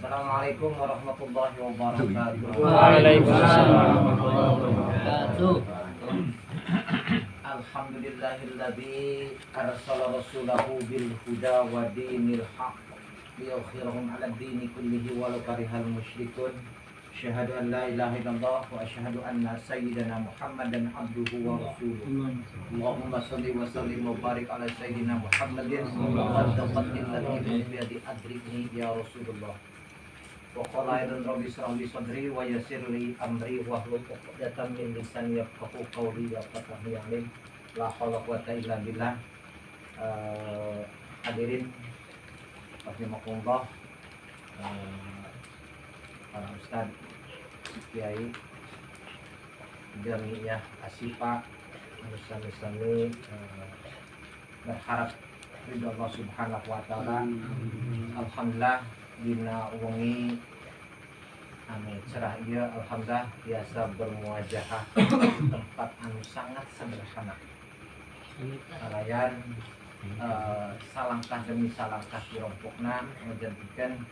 Assalamualaikum warahmatullahi wabarakatuh. Waalaikumsalam warahmatullahi wabarakatuh. Alhamdulillahilladzi arsala rasulahu bil huda wa dinil haq liyudhhirahu 'ala ad-dini kullihi walau karihal musyrikun. Asyhadu an la ilaha illallah wa asyhadu anna sayyidana Muhammadan abduhu wa rasuluh. Allahumma shalli wa sallim wa barik ala sayyidina Muhammadin wa taqaddil ladzi bi yadi adrikni ya Rasulullah. Wa qala aidan rabbi shrah li sadri wa yassir li amri wa hlul 'uqdatam min lisani yafqahu qawli wa fatahu alim. La haula wa quwwata illa billah. Hadirin rahimakumullah, para ustaz, kiai, jamiah Asyifa, sami-sami berharap ridho Allah Subhanahu wa taala. Alhamdulillah dina wengi anu cerah ieu, alhamdulillah biasa bermuajahah di tempat anu sangat sederhana. Kalayan salangkah demi salangkah dirompokna menjadikan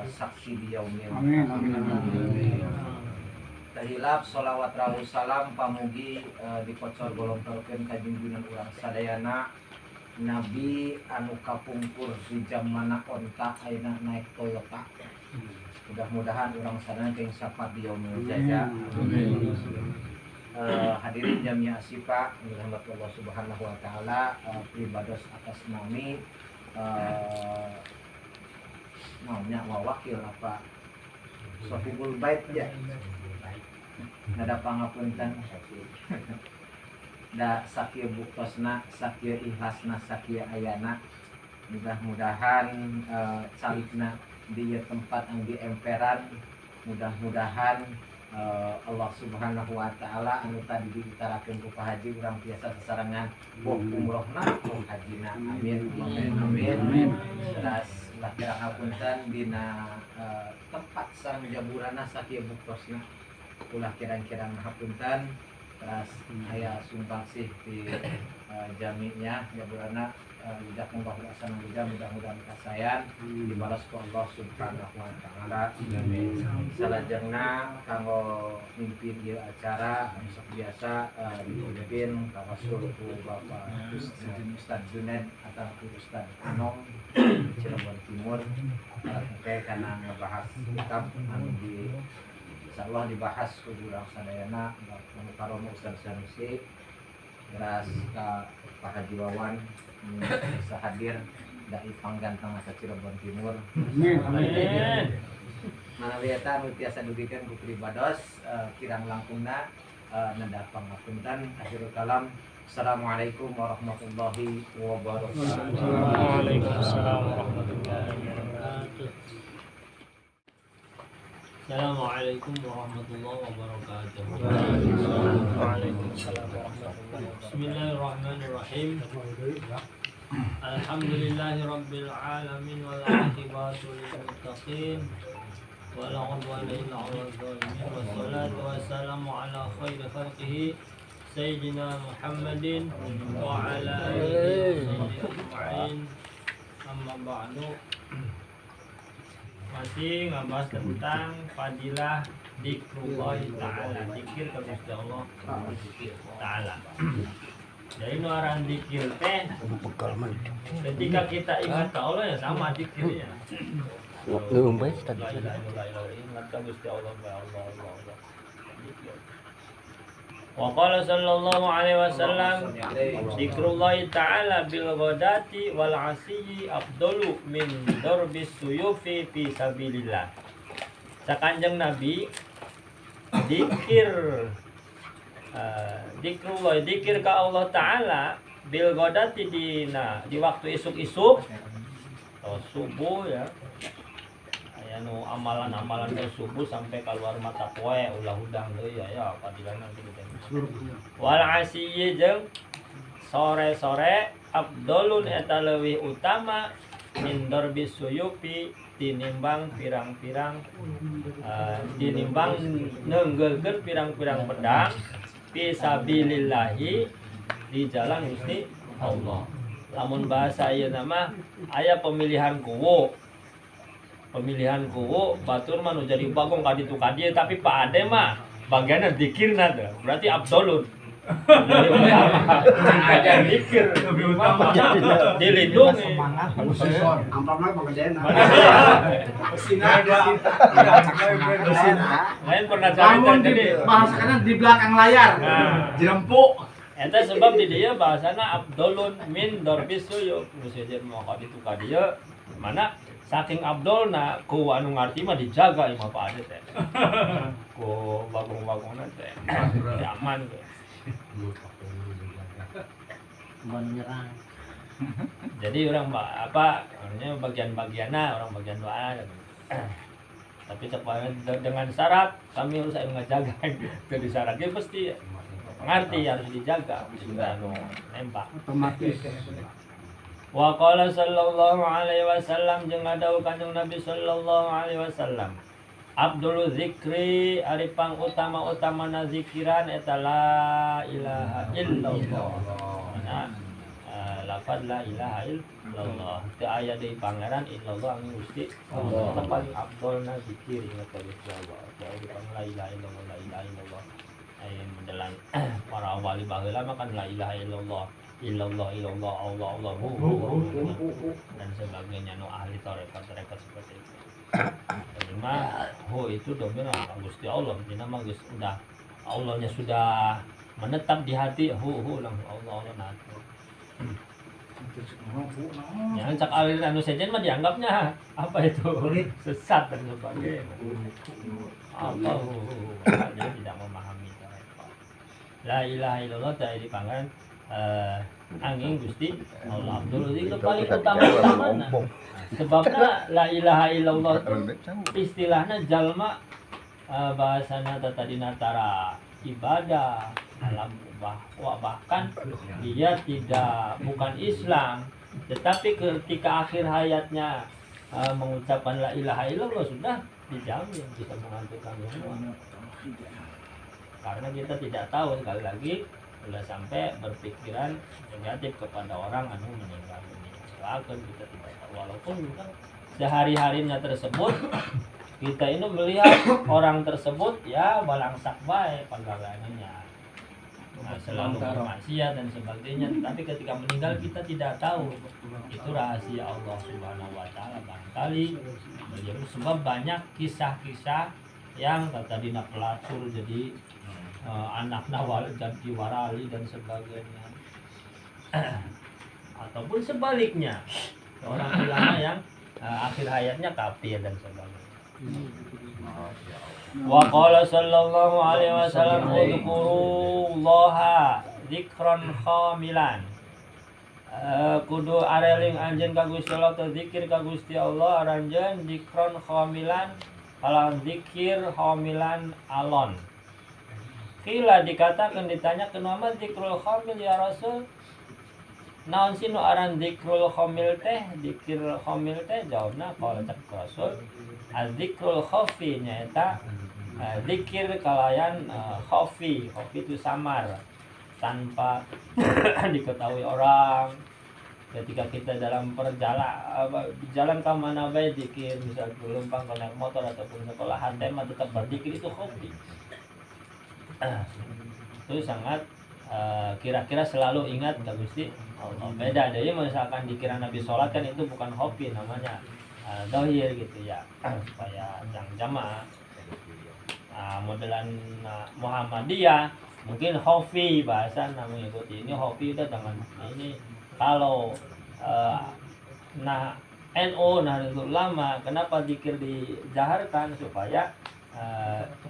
saksi di yaumil. Amin. Tahilap sholawat rawuh salam pamugi dipocor golongkeun ka junjungan urang sadayana Nabi anu kapungkur di zamana onta ayeuna naik Toyota. Mudah-mudahan urang sadayana teh sapat di yaumil jaza. Amin. Hadirin jamiah Asyifa, rahmat Allah Subhanahu wa taala, pribados atas nami namanya wakil apa Sohibul Bait ya. Nada pangapunten. Da sakieu buktosna, sakieu ikhlasna, sakieu ayana. Mudah-mudahan calikna di tempat yang di emperan, mudah-mudahan Allah Subhanahu wa taala anu tadi diutarakeun ku Pak Haji urang biasa sasarangan boh umrohna boh hajina. Amin. Amin. Teras ulah kira ngapunten dina tempat sareng jaburana sakieu buktosna. Ulah kira-kira ngapunten teras aya sumbangsih di jaminya jaburana jazakumullah khairan mudah-mudahan kasayan dibalas ku Allah Subhanahu wa taala. Salajengna kanggo mimpin ieu acara sok biasa dipimpin ka Rasul ku Bapak Ustaz Junaid atau Ustaz Anom Cirebon Timur terkait kana ngebahas kitab anu di insyaallah dibahas ku urang sadayana anu karono Ustaz Sanusi teras ka Pak Haji Wawan bisa hadir dai pangganteng asa Cirebon Timur. Amin. Manawi eta anu tiasa dugikeun ku pribados kirang langkungna nanda pangapunten. Akhirul kalam. Assalamualaikum warahmatullahi wabarakatuh. Waalaikumsalam warahmatullahi wabarakatuh. Assalamualaikum warahmatullahi wabarakatuh. Waalaikumsalam warahmatullahi wabarakatuh. Bismillahirrahmanirrahim. Alhamdulillahirabbil alamin wal 'aqibatu lil muttaqin wala 'udwana illa 'alal zalimin wassalatu wassalamu ala khairi khalqihi sayyidina Muhammadin wa ala alihi ajma'in. Amma ba'du. Masih ngabahas tentang fadilah zikrullah ta'ala, zikir ka Gusti Allah ta'ala. Jadi nuaran zikir teh ketika kita ingat ke Allah ya sama zikirnya. Ngeumbes tadi. Ingat ka Gusti Allah, ya Allah. Wa qala sallallahu alaihi wasallam zikrullah ta'ala bil ghadati wal 'asyi afdalu min darbis suyufi fi sabilillah. Sakanjeng Nabi zikrullah zikir ka Allah taala bil ghadati di waktu isuk-isuk atau subuh ya. Anu amalan-amalan ke subuh sampai keluar mata poe ulah udang deui ya fadilana kitu teh. Wal 'asyi jeung sore-sore afdalun eta leuwih utama min darbis suyufi tinimbang pirang-pirang tinimbang neunggeulkeun pirang-pirang pedang fi sabilillahi di jalan Gusti Allah. Lamun bahasa ieu nama aya pemilihan kuwu. pemilihan kuwu batur mah nu jadi bagong kaditu kadieu tapi Pak Ade mah bagianna dzikirna teh berarti absolut jadi utama aja zikir Lebih utama. dilindungi Ampamnya pekerjaan. lain pernah cerita jadi bahasakannya di belakang layar. nah Jerempuk. eta sebab di dia bahasana Abdulun min Dorbis Suyuk musyadir mau kaditu kadieu mana saking Abdulna ku anu ngarti mah dijaga imah Pak Ade teh ku bagong-bagongna teh aman teh Menyerang. jadi orang apa namanya bagian-bagiannya orang bagian doa tapi dengan syarat kami harus ngajaga jadi syaratnya pasti ngerti harus dijaga sudah nembak Otomatis. wa qala sallallahu alaihi wasallam jeung ngadau kanjeng Nabi sallallahu alaihi wasallam Abdul zikri ari pang utama-utamana zikiran eta la ilaha illallah. Mana lafaz la ilaha illallah. Teu aya deui pangeran illallah anu Gusti Allah. Eta paling afdolna zikir ingat ka Gusti Allah. Jadi pang la ilaha illallah la ilaha illallah. Aya mendelan para wali baheula mah kan la ilaha illallah. Illallah illallah Allah Allah dan sebagainya nu ahli tarekat seperti itu. Jadi mah itu dominan Gusti Allah. Dina mah geus udah Allahnya sudah menetap di hati lang Allah nah. Jangan cak aliran anu sejen mah dianggapnya apa itu sesat dan sebagainya. Allah dia tidak memahami tarekat. La ilaha illallah tadi pangaran angin Gusti Allah Abdul itu paling utama sebabnya la ilaha illallah istilahnya jalma bahasana tadi natara ibadah alam bahkan dia tidak bukan Islam tetapi ketika akhir hayatnya mengucapkan la ilaha illallah sudah dijamin bisa mengantarkan semua karena kita tidak tahu sekali lagi sudah sampai berpikiran negatif kepada orang anu meninggal dunia. Silakan kita tidak tahu walaupun kita sehari-harinya tersebut kita ini melihat orang tersebut ya balangsak baik panggalanannya. Nah, selalu bermaksiat dan sebagainya, tapi ketika meninggal kita tidak tahu itu rahasia Allah Subhanahu wa taala barangkali beliau sebab banyak kisah-kisah yang tadi pelacur jadi anak nawal jadi warali dan sebagainya ataupun sebaliknya orang ulama yang akhir hayatnya kafir dan sebagainya. Wa qala sallallahu alaihi wasallam udzurullaha dzikran khamilan kudu areling anjeun ka Gusti Allah atau zikir ka Gusti Allah aranjeun dzikran khamilan kalau zikir khamilan alon. Kila dikatakan ditanya kenapa zikrul khamil ya Rasul? Naon sih nu aran zikrul khamil teh? Zikir khamil teh jawabna qala cak Rasul. Az-zikrul khafi nya eta zikir kalayan khafi. Khafi itu samar tanpa diketahui orang. Ketika kita dalam jalan ke mana bae zikir misal gelombang ke naik motor ataupun sekolahan teh mah tetap berzikir itu khafi. Itu sangat kira-kira selalu ingat ke Gusti Allah. Beda dari misalkan dikira Nabi sholat kan itu bukan hobi namanya dohir gitu ya supaya yang jamaah modelan Muhammadiyah mungkin hobi bahasa namanya ikuti ini hobi udah dengan ini kalau NU Nahdlatul Ulama kenapa zikir dijaharkan supaya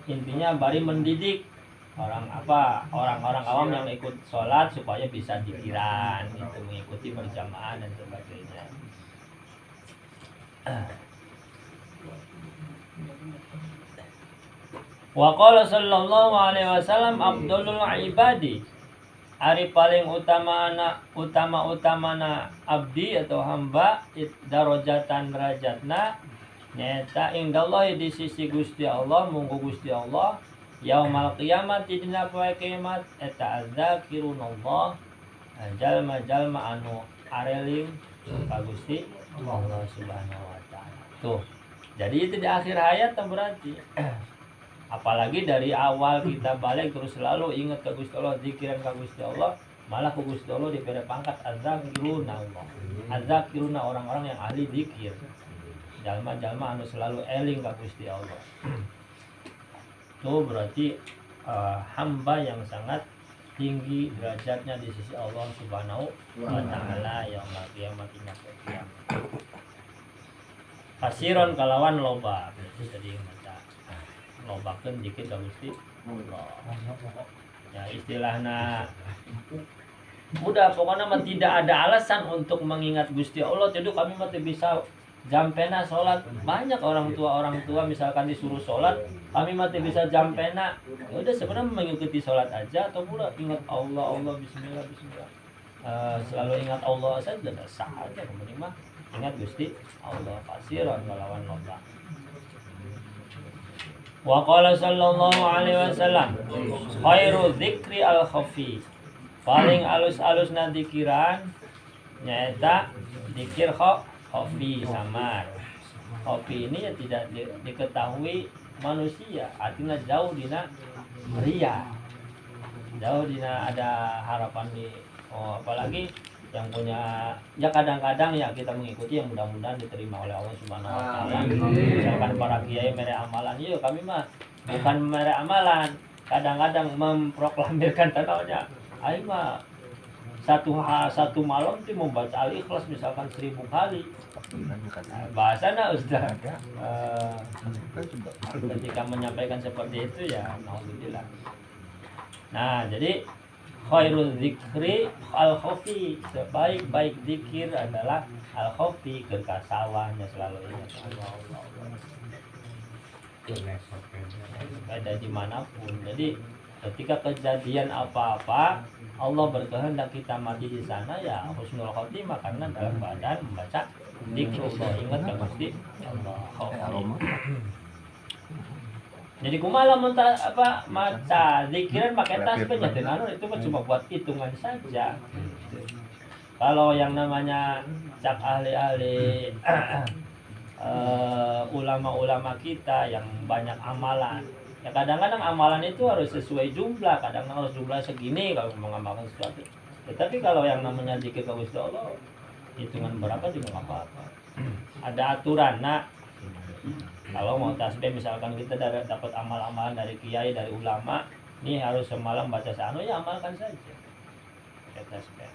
intinya bari mendidik orang-orang awam yang ikut sholat supaya bisa zikiran itu mengikuti berjamaah dan sebagainya. Wa qala sallallahu alaihi wasallam afdhalul ibadi ari paling utama abdi atau hamba darajatan derajatna nyata indallahi di sisi Gusti Allah munggu Gusti Allah yaumal kiamat dina poe kiamat eta azakirunallah jalma-jalma anu areling ka Gusti Allah Subhanahu wa taala. Tuh. Jadi itu di akhir hayat berarti. Apalagi dari awal kita balik terus selalu ingat ke Gusti Allah, zikiran ke Gusti Allah, malah ke Gusti Allah diberi pangkat azakiruna Allah. Azakiruna orang-orang yang ahli zikir. Jalma-jalma anu selalu eling ke Gusti Allah. Itu berarti hamba yang sangat tinggi derajatnya di sisi Allah Subhanahu wa taala yaumul qiyamah. Kasiron kalawan loba. Itu tadi maca. Lobakeun dikit ka Gusti Allah. Ya istilahna udah pokoknya mah tidak ada alasan untuk mengingat Gusti Allah. Jadi kami mah bisa jampena sholat. Banyak orang tua misalkan disuruh sholat, kami mah bisa jampena. Ya udah sebenarnya mengikuti sholat aja atau pula ingat Allah bismillah. Selalu ingat Allah saja sudah sah aja. Kemudian mah ingat Gusti Allah. Kasiran melawan loba. Wa qala sallallahu alaihi wasallam khairu dzikri al khafi. Paling alus-alusna dzikiran nyaeta dzikir khafi samar. Khafi ini ya tidak diketahui manusia, artinya jauh dina ria. Jauh dina ada harapan di apalagi yang punya ya kadang-kadang ya kita mengikuti yang mudah-mudahan diterima oleh Allah Subhanahu wa taala. Misalkan para kiai mere amalan, yuk kami mah bukan mere amalan, kadang-kadang memproklamirkan tanahnya. Aing mah satu malam tuh membaca Al-Ikhlas misalkan 1000 kali. Bahasana Ustaz. Ketika menyampaikan seperti itu ya alhamdulillah. Nah, jadi khairul zikri al-khafi, sebaik-baik zikir adalah al-khafi, kerkasawahnya selalu ingat Allah. Ada dimanapun. Jadi ketika kejadian apa-apa Allah berkehendak kita mati di sana ya husnul khotimah karena dalam badan membaca zikrullah, ingat ke Gusti Allah. Jadi kumaha maca zikiran pakai tasbih anu itu cuma buat hitungan saja. Kalau yang namanya cak ahli-ahli ulama-ulama kita yang banyak amalan, ya kadang-kadang amalan itu harus sesuai jumlah, kadang-kadang harus jumlah segini kalau mengamalkan sesuatu. Tetapi kalau yang namanya zikir ke Gusti Allah, hitungan berapa juga nggak apa-apa. Ada aturan. Nah, kalau mau tasbih misalkan kita dapat amal-amalan dari kiai, dari ulama, ini harus semalam baca sanu ya amalkan saja. Ya tasbih.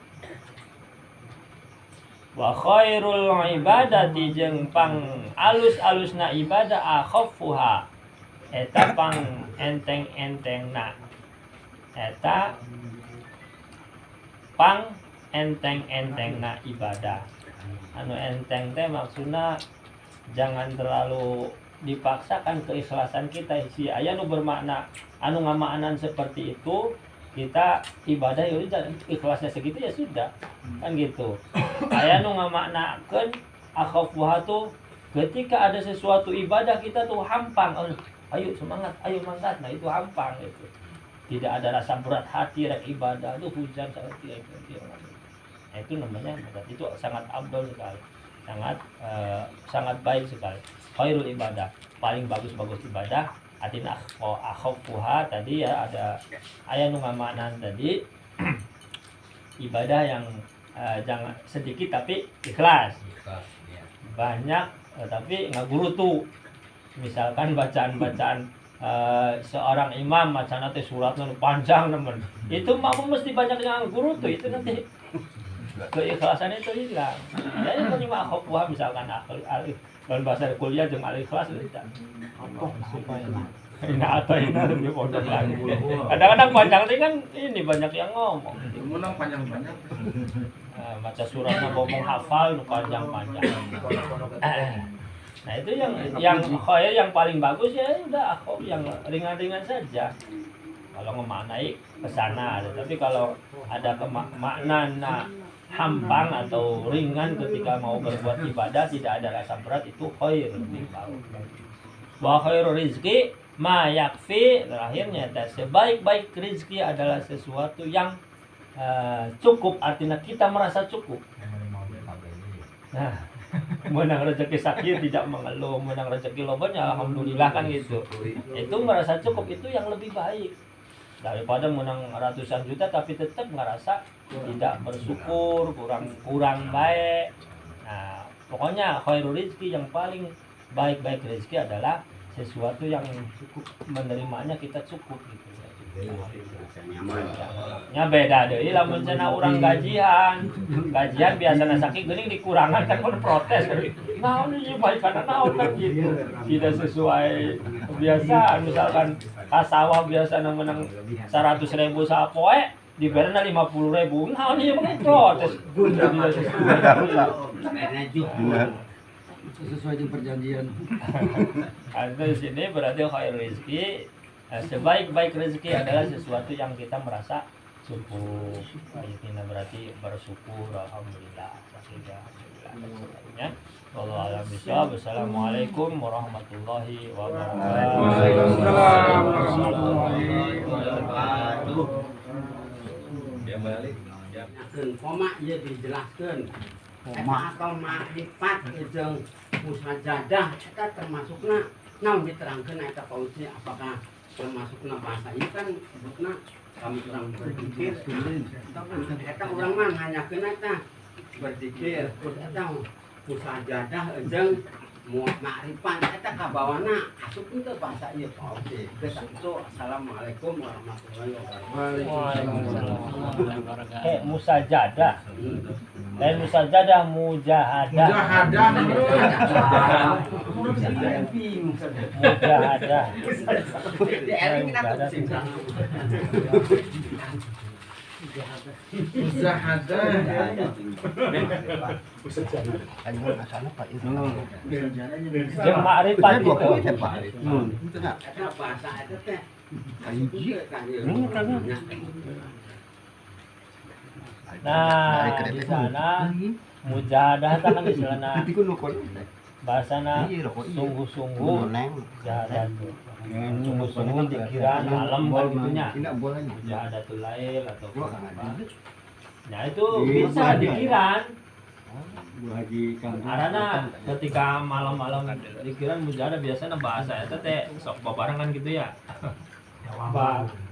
Wa khairul ibadati jeung pang alus-alusna ibadah akhaffuha. Eta pang enteng-entengna. Eta pang enteng-entengna ibadah. Anu enteng teh maksudna jangan terlalu dipaksakan keikhlasan kita. Si aya nu bermakna anu ngamaknan seperti itu, kita ibadah ya udah ikhlasnya segitu ya sudah. Kan gitu. Aya nu ngamaknakeun akhafuha tuh ketika ada sesuatu ibadah kita tuh hampang. Ayo semangat, ayo mangkat. Nah itu hampang itu. Tidak ada rasa berat hati rek ibadah. Itu hujan seperti itu. Nah, itu namanya itu sangat abdul sekali. Sangat baik sekali. Khairul ibadah, paling bagus ibadah. Artinya akhafuha tadi ya ada aya nu ngamaknan tadi ibadah yang jangan sedikit tapi ikhlas. Banyak tapi ngagurutu. Misalkan bacaan-bacaan seorang imam macana teh suratnya panjang teman. Itu makmum mesti banyak yang ngagurutu, itu nanti keikhlasan itu hilang. Jadi menerima akhwah misalkan alif dan bahasa kuliah jeung al-ikhlas itu apa supaya nah atau ini lebih pondok lagi. Kadang-kadang panjang itu kan ini banyak yang ngomong. Menang panjang-panjang. Baca suratnya ngomong hafal panjang-panjang. Nah itu yang khair yang paling bagus ya udah akhwah yang ringan-ringan saja. Kalau memaknai ke sana, tapi kalau ada makna hampang atau ringan ketika mau berbuat ibadah tidak ada rasa berat itu khair lebih bagus. Wa khairu rizqi ma yakfi, terakhirnya sebaik-baik rezeki adalah sesuatu yang cukup, artinya kita merasa cukup. Nah, menang rezeki sakit tidak mengeluh, menang rezeki lobanya alhamdulillah kan gitu. Itu merasa cukup, itu yang lebih baik daripada menang ratusan juta tapi tetap ngerasa tidak bersyukur, kurang baik. Nah, pokoknya khairul rizki, yang paling baik-baik rezeki adalah sesuatu yang cukup, menerimanya kita cukup gitu. Nya beda deh, lamun cenah urang gajian biasana sakit geuning dikurangan kan pun protes. Naon ieu baik kana naon kan gitu. Tidak sesuai kebiasaan, misalkan kasawah biasana menang 100.000 sapoe diberna 50.000. Naon ieu mah protes. Tidak Sesuai dengan perjanjian. Ada di sini berarti khair rezeki. Sebaik-baik rezeki adalah sesuatu yang kita merasa cukup. Ini berarti bersyukur, alhamdulillah. Alhamdulillah. Wallahu a'lam bishawab. Assalamualaikum warahmatullahi wabarakatuh. Waalaikumsalam warahmatullahi wabarakatuh. Dia balik. Koma ieu dijelaskeun. Eta akal makrifat jeung musajadah eta termasukna naon diterangkeun eta pausi, apakah termasukna bahasa ieu kan sebutna kami kurang berpikir. Eta urang mah nganyakeun eta berzikir, terus eta musajadah jeung makrifat eta kabawana asup teu bahasa ieu pausi. Geus itu assalamualaikum warahmatullahi wabarakatuh. Musajadah. Lain musajadah, mujahadah. Mujahadah. Jeung makrifat itu. Bahasa eta teh Nah, di sana mujahadah kan istilahna bahasana sungguh-sungguh jahadah tuh. Sungguh-sungguh pikiran malam kan gitunya. Mujahadatul lail atau apa. Nah, itu bisa dikiran. Karena ketika malam-malam dikiran mujahadah biasanya bahasa eta teh sok babarengan gitu ya.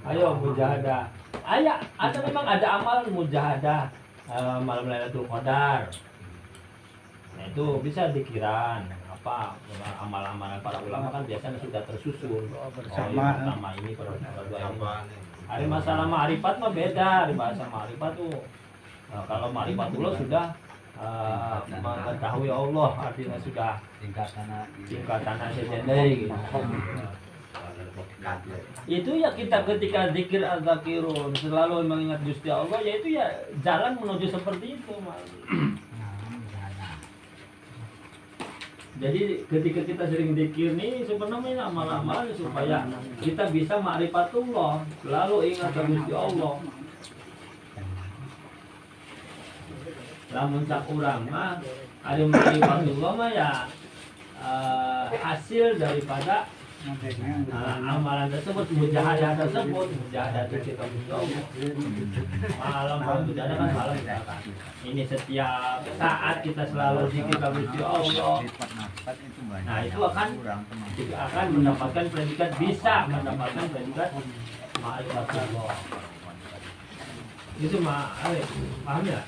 Ayo mujahadah. Ada memang ada amalan mujahadah malam Lailatul Qadar. Nah, itu bisa dikiran apa amal-amalan para ulama kan biasanya sudah tersusun bersama. Pertama ini pada dua ini. Hari masalah ma'rifat mah beda, hari bahasa ma'rifat tuh. Kalau ma'rifatullah sudah mengetahui Allah, artinya sudah tingkatannya sejedai gitu. Itu ya kita ketika zikir az-zakirun selalu mengingat Gusti Allah, yaitu ya jalan menuju seperti itu. Jadi ketika kita sering zikir nih sebenarnya amal-amal supaya kita bisa ma'rifatullah, selalu ingat Gusti Allah. Lamun sak urang mah ari ma'rifatullah mah ya hasil daripada amalan tersebut, mujahadah tersebut, mujahadah kita Allah. Malam mujahadah kan malam kan. Ini setiap saat kita selalu zikir Gusti Allah. Nah, itu akan mendapatkan predikat, bisa mendapatkan predikat ma'rifatullah. Itu paham ya?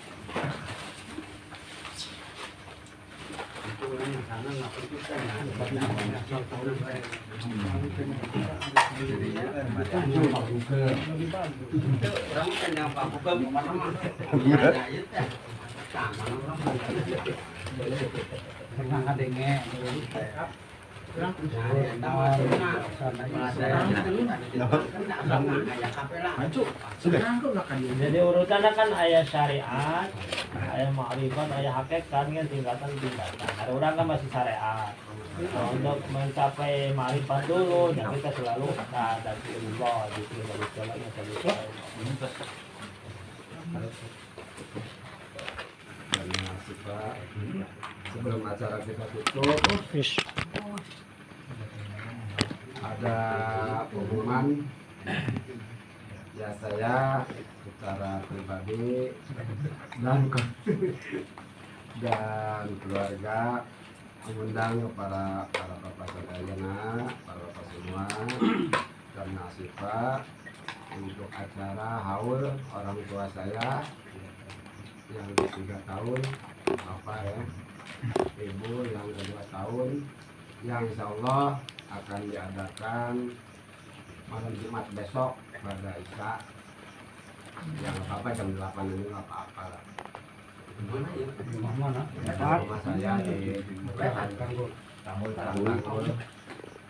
Jadi urutannya kan ayat syariat, ayat ma'rifat, ayat hakikat kan tingkatan. Ada orang kan masih syariat. Untuk mencapai ma'rifat dulu, dan kita selalu ada Allah, Sebelum acara kita tutup, ada pengumuman ya, saya secara pribadi dan dan keluarga, mengundang kepada para bapak saudara, para bapak semua dan Asifa untuk acara haul orang tua saya yang 3 tahun, bapak ya, ibu yang kedua tahun, yang insya Allah akan diadakan malam Jumat besok pada Isya. Yang apa jam 8 ini nggak apa-apa lah. Rumah saya di Tanggul.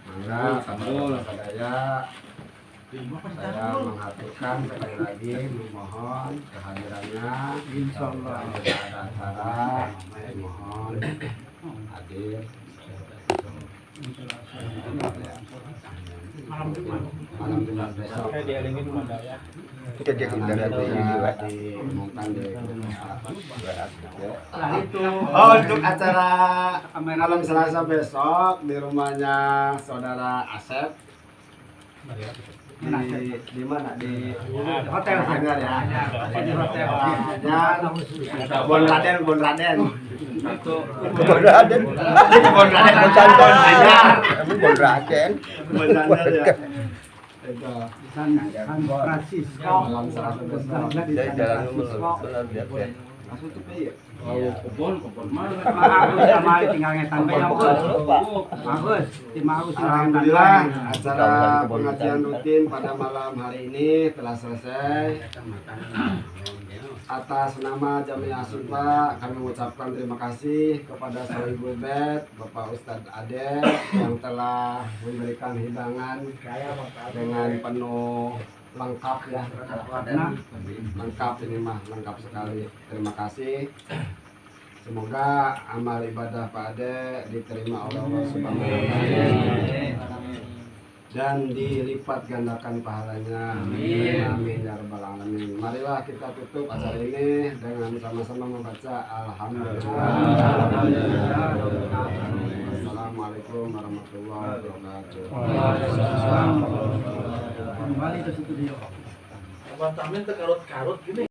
Mangga Tanggul saya mengaturkan sekali lagi memohon kehadirannya. Insya Allah ada acara, mohon hadir. Malam Jumat besok. Oh, untuk acara malam Selasa besok di rumahnya saudara Asep di mana di hotel Hanyar ya, di hotel Bon Raden Bon Santon ya. Itu San Francisco malam Selasa besok. Masuk tuh ya. Kebon mana tinggal ngetan Alhamdulillah acara pengajian rutin pada malam hari ini telah selesai. Atas nama Jamiah Asifa kami mengucapkan terima kasih kepada Sohibul Bait Bapak Ustadz Ade yang telah memberikan hidangan dengan penuh lengkap ya, lengkap ini mah lengkap sekali. Terima kasih. Semoga amal ibadah Pak Ade diterima oleh Allah Subhanahu wa Ta'ala dan dilipat gandakan pahalanya. Amin. Amin ya rabbal alamin. Marilah kita tutup acara ini dengan sama-sama membaca alhamdulillah. Assalamualaikum warahmatullahi wabarakatuh. Kembali ke situ dia. Tamin karut-karut gini.